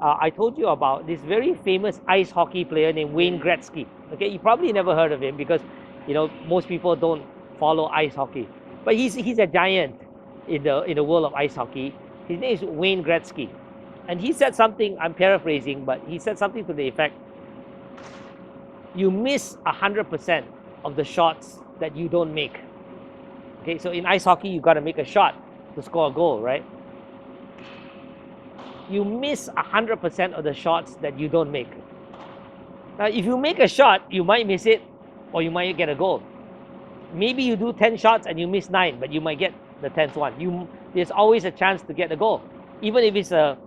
I told you about this very famous ice hockey player named Wayne Gretzky. Okay, you probably never heard of him because, most people don't follow ice hockey. But he's a giant in the world of ice hockey. His name is Wayne Gretzky, and he said something. I'm paraphrasing, but he said something to the effect: "You miss 100% of the shots that you don't make." Okay, so in ice hockey, you got to make a shot to score a goal, right? You miss 100% of the shots that you don't make. Now, if you make a shot, you might miss it, or you might get a goal. Maybe you do 10 shots and you miss 9, but you might get the 10th one. There's always a chance to get a goal. Even if it's a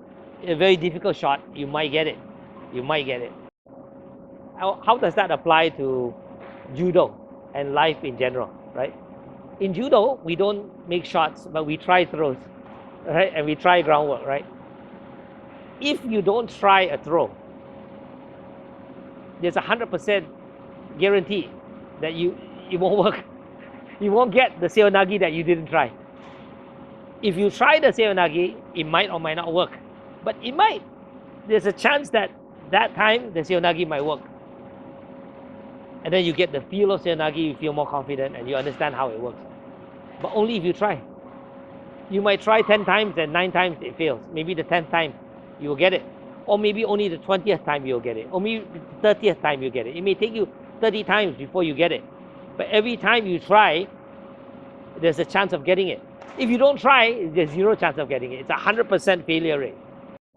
very difficult shot, you might get it. You might get it. How does that apply to judo and life in general, right? In judo, we don't make shots, but we try throws, right? And we try groundwork, right? If you don't try a throw, there's 100% guarantee that it won't work. You won't get the seonagi that you didn't try. If you try the seonagi, it might or might not work, but it might. There's a chance that time the seonagi might work, and then you get the feel of seonagi. You feel more confident and you understand how it works. But only if you try. You might try 10 times and 9 times it fails. Maybe the 10th time you will get it, or maybe only the 20th time you'll get it, or maybe the 30th time you get it. It may take you 30 times before you get it, but every time you try, there's a chance of getting it. If you don't try, there's zero chance of getting it. It's 100% failure rate.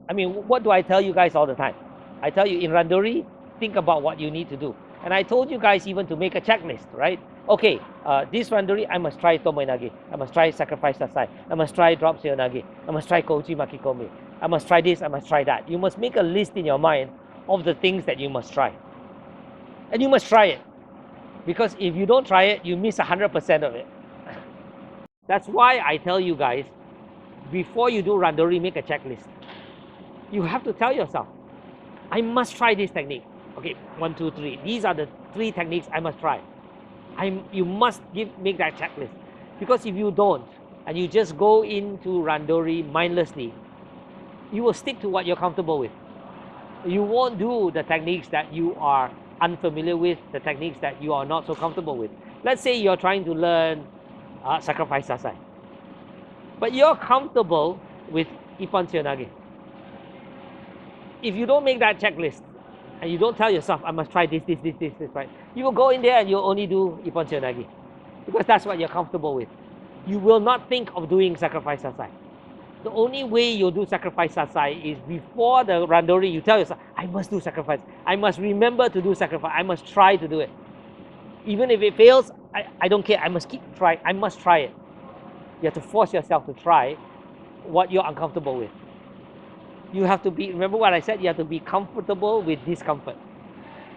I mean, what do I tell you guys all the time? I tell you, in Randori, think about what you need to do. And I told you guys even to make a checklist, right? Okay, this Randori, I must try Tomoe-nage. I must try Sacrifice Sasai. I must try Drop Seonage. I must try Kouchi Makikomi. I must try this, I must try that. You must make a list in your mind of the things that you must try. And you must try it. Because if you don't try it, you miss 100% of it. That's why I tell you guys, before you do Randori, make a checklist. You have to tell yourself, I must try this technique. Okay, 1, 2, 3. These are the 3 techniques I must try. You must make that checklist. Because if you don't, and you just go into Randori mindlessly, you will stick to what you're comfortable with. You won't do the techniques that you are unfamiliar with, the techniques that you are not so comfortable with. Let's say you're trying to learn Sacrifice Sasai, but you're comfortable with Ippon Seonage. If you don't make that checklist, and you don't tell yourself, I must try this, right? You will go in there and you'll only do Ippon Seonage, because that's what you're comfortable with. You will not think of doing Sacrifice Sasai. The only way you'll do Sacrifice Sasai is before the Randori, you tell yourself, I must do sacrifice. I must remember to do sacrifice. I must try to do it. Even if it fails, I don't care. I must keep trying. I must try it. You have to force yourself to try what you're uncomfortable with. You have to be, remember what I said, you have to be comfortable with discomfort.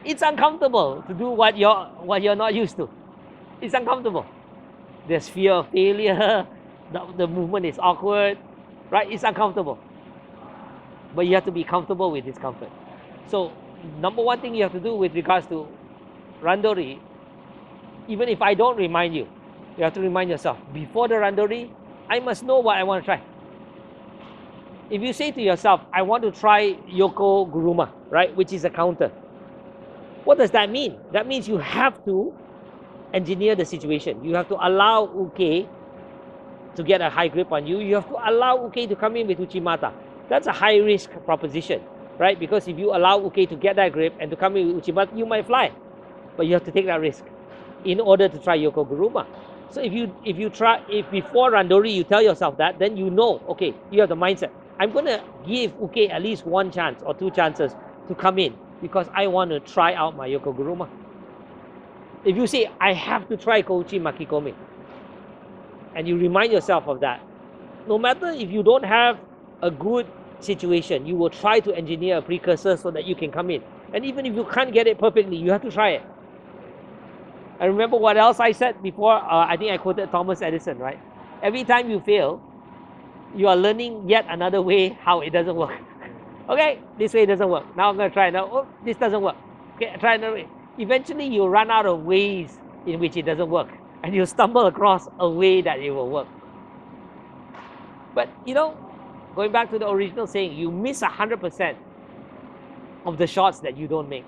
It's uncomfortable to do what you're not used to. It's uncomfortable. There's fear of failure. The movement is awkward, right? It's uncomfortable. But you have to be comfortable with discomfort. So, number one thing you have to do with regards to Randori, even if I don't remind you, you have to remind yourself, before the Randori, I must know what I want to try. If you say to yourself, I want to try Yoko Guruma, right, which is a counter, what does that mean? That means you have to engineer the situation. You have to allow Uke to get a high grip on you. You have to allow Uke to come in with Uchimata. That's a high risk proposition, right? Because if you allow Uke to get that grip and to come in with Uchimata, you might fly. But you have to take that risk in order to try Yoko Guruma. So if before Randori you tell yourself that, then you know, okay, you have the mindset. I'm going to give Uke at least 1 chance or 2 chances to come in because I want to try out my Yoko Guruma. If you say, I have to try Kouchi Makikomi, and you remind yourself of that, no matter if you don't have a good situation, you will try to engineer a precursor so that you can come in. And even if you can't get it perfectly, you have to try it. And remember what else I said before? I think I quoted Thomas Edison, right? Every time you fail, you are learning yet another way how it doesn't work. Okay, this way doesn't work. Now I'm going to try now. Oh, this doesn't work. Okay, try another way. Eventually, you'll run out of ways in which it doesn't work. And you'll stumble across a way that it will work. But, going back to the original saying, you miss 100% of the shots that you don't make.